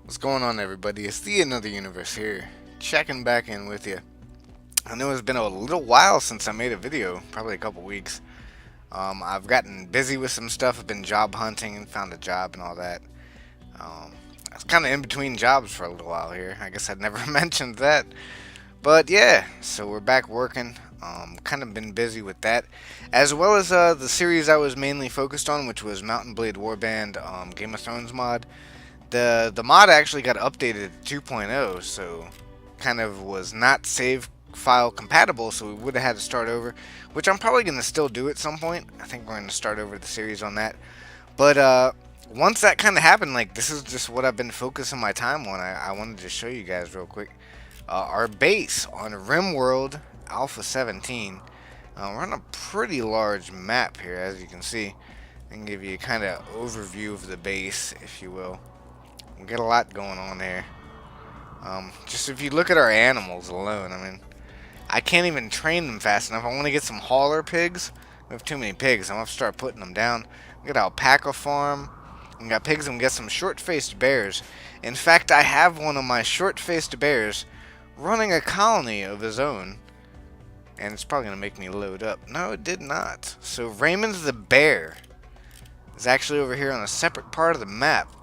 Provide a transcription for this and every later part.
What's going on, everybody? It's the Another Universe here, checking back in with you. I know it's been a little while since I made a video, probably a couple weeks. I've gotten busy with some stuff. I've been job hunting and found a job and all that. I was kind of in between jobs for a little while here. I guess I'd never mentioned that. But yeah, so we're back working. Kind of been busy with that, as well as the series I was mainly focused on, which was Mountain Blade Warband Game of Thrones mod. The mod actually got updated to 2.0, so kind of was not save file compatible, so we would have had to start over, which I'm probably going to still do at some point. I think we're going to start over the series on that. But once that kind of happened, like, this is just what I've been focusing my time on. I wanted to show you guys real quick. Our base on Rimworld Alpha 17. We're on a pretty large map here, as you can see. I can give you a kind of overview of the base, if you will. We got a lot going on here. Just if you look at our animals alone, I mean, I can't even train them fast enough. I want to get some hauler pigs. We have too many pigs. I'm going to start putting them down. We got alpaca farm. We got pigs and we got some short-faced bears. In fact, I have one of my short-faced bears running a colony of his own. And it's probably going to make me load up. No, it did not. So Raymond's the bear is actually over here on a separate part of the map.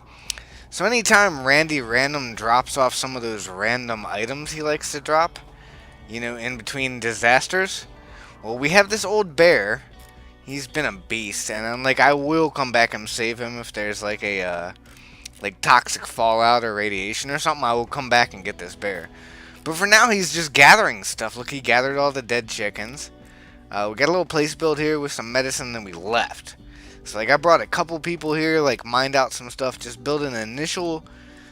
So anytime Randy random drops off some of those random items he likes to drop, you know, in between disasters, well, we have this old bear. He's been a beast, and I'm like, I will come back and save him if there's like a like toxic fallout or radiation or something. I will come back and get this bear. But for now, he's just gathering stuff. Look, he gathered all the dead chickens. We got a little place built here with some medicine, then we left. So, like, I brought a couple people here, like, mined out some stuff, just build an initial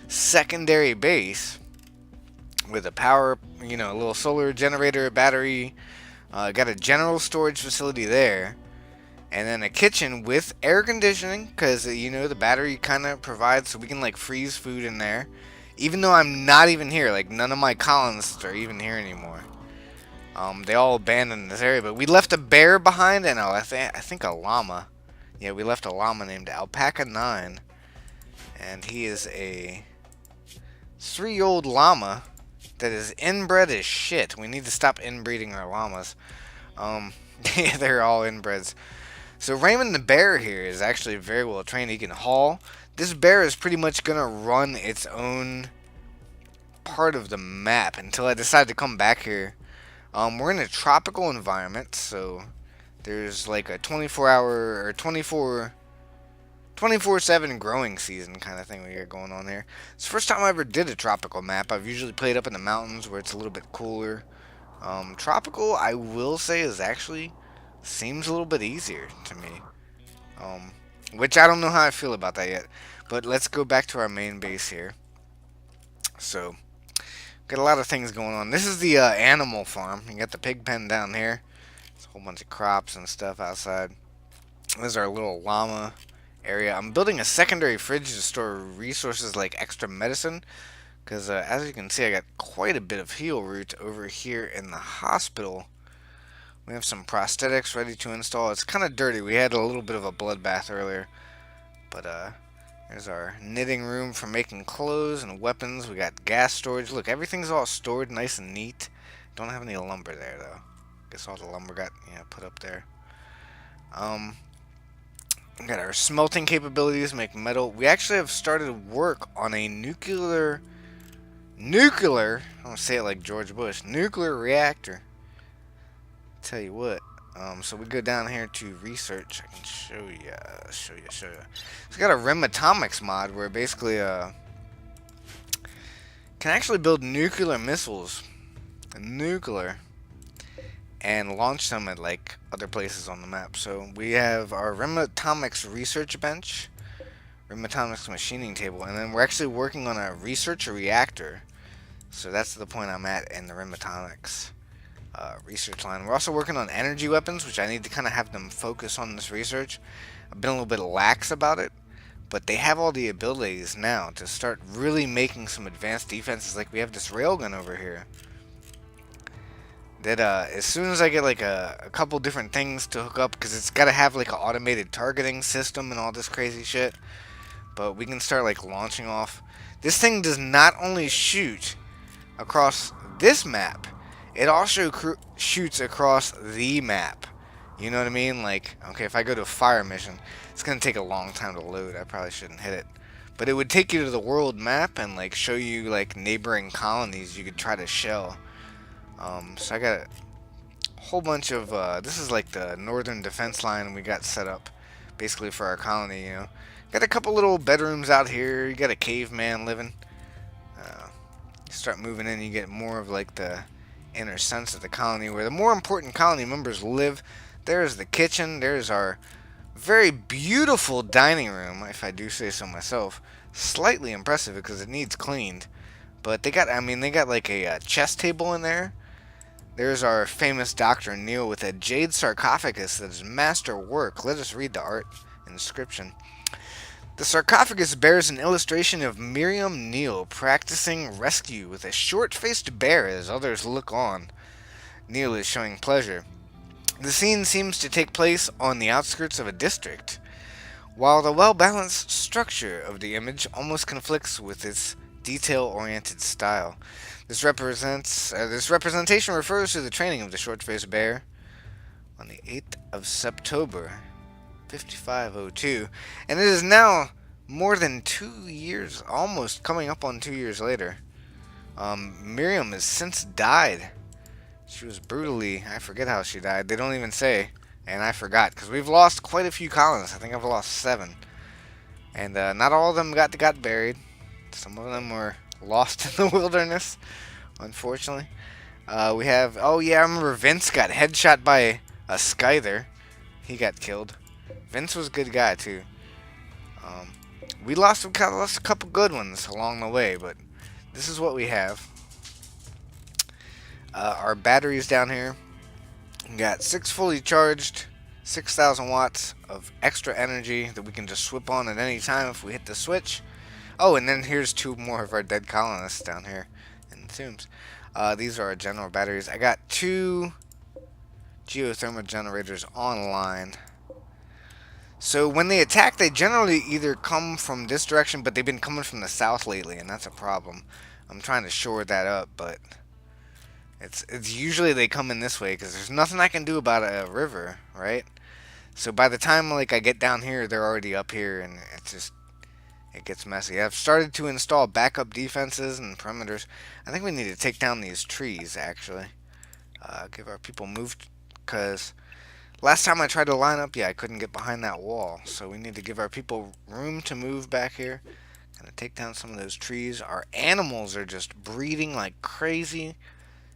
secondary base with a power, you know, a little solar generator, battery. Got a general storage facility there. And then a kitchen with air conditioning, because, you know, the battery kind of provides so we can, like, freeze food in there. Even though I'm not even here, like, none of my colonists are even here anymore. They all abandoned this area, but we left a bear behind, and I think a llama. Yeah, we left a llama named Alpaca 9, and he is a 3-year-old llama that is inbred as shit. We need to stop inbreeding our llamas. Yeah, they're all inbreds. So Raymond the bear here is actually very well trained. He can haul. This bear is pretty much going to run its own part of the map until I decide to come back here. We're in a tropical environment, so there's like a 24-hour or 24/7 growing season kind of thing we got going on here. It's the first time I ever did a tropical map. I've usually played up in the mountains where it's a little bit cooler. Tropical, I will say, is actually seems a little bit easier to me. Which I don't know how I feel about that yet. But let's go back to our main base here. So, got a lot of things going on. This is the animal farm. You got the pig pen down here. There's a whole bunch of crops and stuff outside. This is our little llama area. I'm building a secondary fridge to store resources like extra medicine. Because as you can see, I got quite a bit of heal root over here in the hospital. We have some prosthetics ready to install. It's kind of dirty. We had a little bit of a bloodbath earlier. But there's our knitting room for making clothes and weapons. We got gas storage. Look, everything's all stored nice and neat. Don't have any lumber there, though. Guess all the lumber got, put up there. We got our smelting capabilities, make metal. We actually have started work on a nuclear, I want to say it like George Bush, nuclear reactor. Tell you what. So we go down here to research. I can show you. So we got a Rim Atomics mod where basically can actually build nuclear missiles, and launch them at like other places on the map. So we have our Rim Atomics research bench, Rim Atomics machining table, and then we're actually working on a research reactor. So that's the point I'm at in the Rim Atomics research line. We're also working on energy weapons, which I need to kind of have them focus on this research. I've been a little bit lax about it, but they have all the abilities now to start really making some advanced defenses. Like we have this railgun over here that as soon as I get like a couple different things to hook up, because it's got to have like an automated targeting system and all this crazy shit, but we can start like launching off. This thing does not only shoot across this map, it also shoots across the map. You know what I mean? Like, okay, if I go to a fire mission, it's gonna take a long time to load. I probably shouldn't hit it, but it would take you to the world map and like show you like neighboring colonies you could try to shell. So I got a whole bunch of this is like the northern defense line we got set up basically for our colony. Got a couple little bedrooms out here. You got a caveman living. Start moving in, you get more of like the inner sense of the colony where the more important colony members live. There's the kitchen. There's our very beautiful dining room, if I do say so myself. Slightly impressive because it needs cleaned, but they got, I mean, they got like a chess table in there. There's our famous Dr. Neil with a jade sarcophagus that is master work. Let us read the art inscription. The sarcophagus bears an illustration of Miriam Neal practicing rescue with a short-faced bear as others look on. Neal is showing pleasure. The scene seems to take place on the outskirts of a district, while the well-balanced structure of the image almost conflicts with its detail-oriented style. This representation refers to the training of the short-faced bear on the 8th of September, 5502, and it is now more than 2 years, almost coming up on 2 years later. Miriam has since died. She was brutally, I forget how she died. They don't even say, and I forgot, because we've lost quite a few colonists. I think I've lost 7, and not all of them got buried. Some of them were lost in the wilderness, unfortunately. We have, oh yeah, I remember Vince got headshot by a scyther. He got killed. Vince was a good guy too. We lost a couple good ones along the way, but this is what we have. Our batteries down here. We got 6 fully charged, 6,000 watts of extra energy that we can just swip on at any time if we hit the switch. Oh, and then here's 2 more of our dead colonists down here in the tombs. These are our general batteries. I got 2 geothermal generators online. So when they attack, they generally either come from this direction, but they've been coming from the south lately, and that's a problem. I'm trying to shore that up, but it's usually they come in this way because there's nothing I can do about a river, right? So by the time like I get down here, they're already up here, and it gets messy. I've started to install backup defenses and perimeters. I think we need to take down these trees actually. Give our people moved because last time I tried to line up, I couldn't get behind that wall. So we need to give our people room to move back here. Gonna take down some of those trees. Our animals are just breeding like crazy.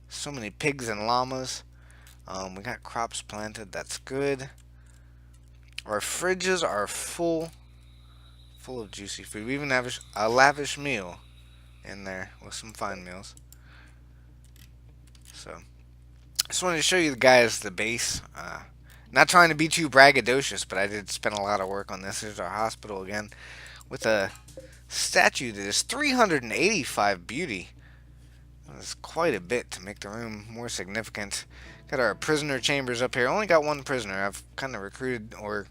So many pigs and llamas. We got crops planted. That's good. Our fridges are full of juicy food. We even have a lavish meal in there with some fine meals. So, just wanted to show you guys the base. Not trying to be too braggadocious, but I did spend a lot of work on this. Here's our hospital again with a statue that is 385 beauty. That's quite a bit to make the room more significant. Got our prisoner chambers up here. Only got 1 prisoner. I've kind of recruited, or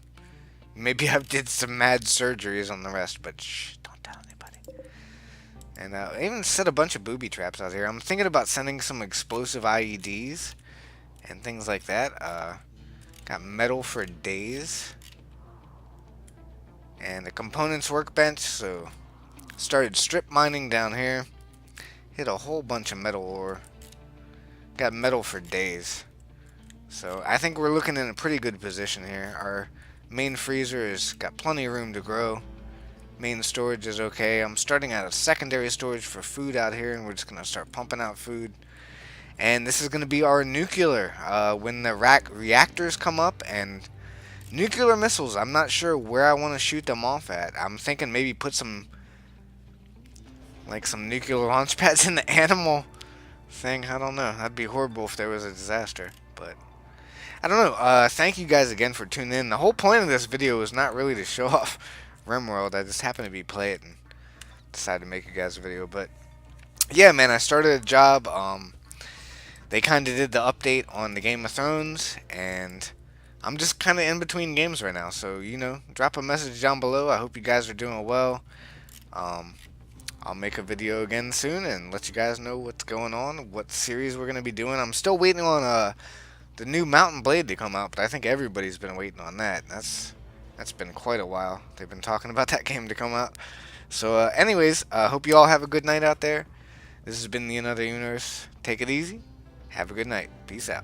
maybe I've did some mad surgeries on the rest, but shh, don't tell anybody. And I even set a bunch of booby traps out here. I'm thinking about sending some explosive IEDs and things like that. Got metal for days. And the components workbench, so started strip mining down here. Hit a whole bunch of metal ore. Got metal for days. So I think we're looking in a pretty good position here. Our main freezer has got plenty of room to grow. Main storage is okay. I'm starting out a secondary storage for food out here, and we're just going to start pumping out food. And this is going to be our nuclear. When the reactors come up, and nuclear missiles, I'm not sure where I want to shoot them off at. I'm thinking maybe put some nuclear launch pads in the animal thing. I don't know. That'd be horrible if there was a disaster. But I don't know. Thank you guys again for tuning in. The whole point of this video was not really to show off Rimworld. I just happened to be playing it and decided to make you guys a video. But yeah, man, I started a job. They kind of did the update on the Game of Thrones, and I'm just kind of in between games right now, so drop a message down below. I hope you guys are doing well. Um, I'll make a video again soon and let you guys know what's going on, what series we're gonna be doing. I'm still waiting on the new Mountain Blade to come out, but I think everybody's been waiting on that. That's been quite a while. They've been talking about that game to come out. So, anyways, hope you all have a good night out there. This has been the Another Universe. Take it easy. Have a good night. Peace out.